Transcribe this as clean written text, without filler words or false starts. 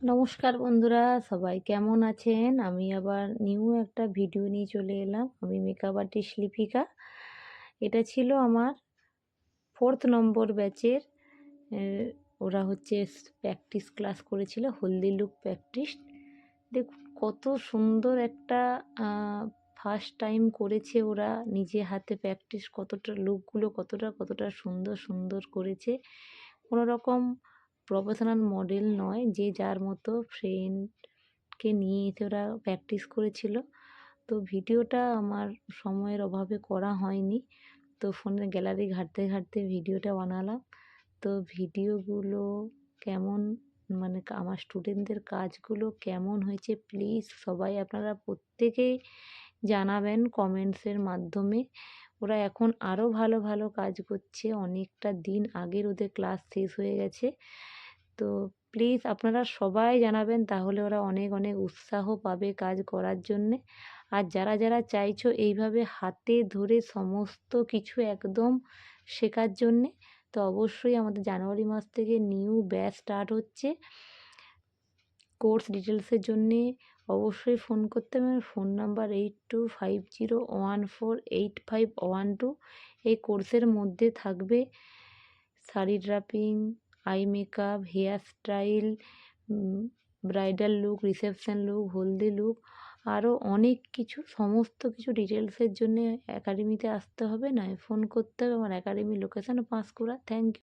নমস্কার বন্ধুরা, সবাই কেমন আছেন? আমি আবার নিউ একটা ভিডিও নিয়ে চলে এলাম। আমি মেকআপ আর্টিস্ট লিপিকা। এটা ছিল আমার 4th নম্বর ব্যাচের। এ ওরা হচ্ছে প্র্যাকটিস ক্লাস করেছিল, হলদি লুক প্র্যাকটিস। দেখুন কত সুন্দর একটা ফার্স্ট টাইম করেছে ওরা নিজে হাতে প্র্যাকটিস, কতটা লুকগুলো কতটা সুন্দর সুন্দর করেছে। কোনো রকম প্রফেশনাল মডেল নয়, যে যার মতো ফ্রেন্ডকে নিয়ে এসে ওরা প্র্যাকটিস করেছিল। তো ভিডিওটা আমার সময়ের অভাবে করা হয়নি, তো ফোনের গ্যালারি ঘাঁটতে ঘাঁটতে ভিডিওটা বানালাম। তো ভিডিওগুলো কেমন, মানে আমার স্টুডেন্টদের কাজগুলো কেমন হয়েছে, প্লিজ সবাই আপনারা প্রত্যেকেই জানাবেন কমেন্টসের মাধ্যমে। ওরা এখন আরও ভালো ভালো কাজ করছে, অনেকটা দিন আগের ওদের ক্লাস শেষ হয়ে গেছে। তো প্লিজ আপনারা সবাই জানাবেন, তাহলে ওরা অনেক অনেক উৎসাহ পাবে কাজ করার জন্যে। আর যারা যারা চাইছো এইভাবে হাতে ধরে সমস্ত কিছু একদম শেখার জন্যে, তো অবশ্যই আমাদের জানুয়ারি মাস থেকে নিউ ব্যাচ স্টার্ট হচ্ছে। কোর্স ডিটেলসের জন্যে অবশ্যই ফোন করতে হবে। Phone number 8250148512। এই কোর্সের মধ্যে থাকবে sari draping, eye makeup, hair style, bridal look, reception look, haldi look, আরও অনেক কিছু। সমস্ত কিছু ডিটেলসের জন্যে একাডেমিতে আসতে হবে, নয় ফোন করতে হবে। আমার একাডেমির লোকেশান পাঁশকুড়া। Thank you.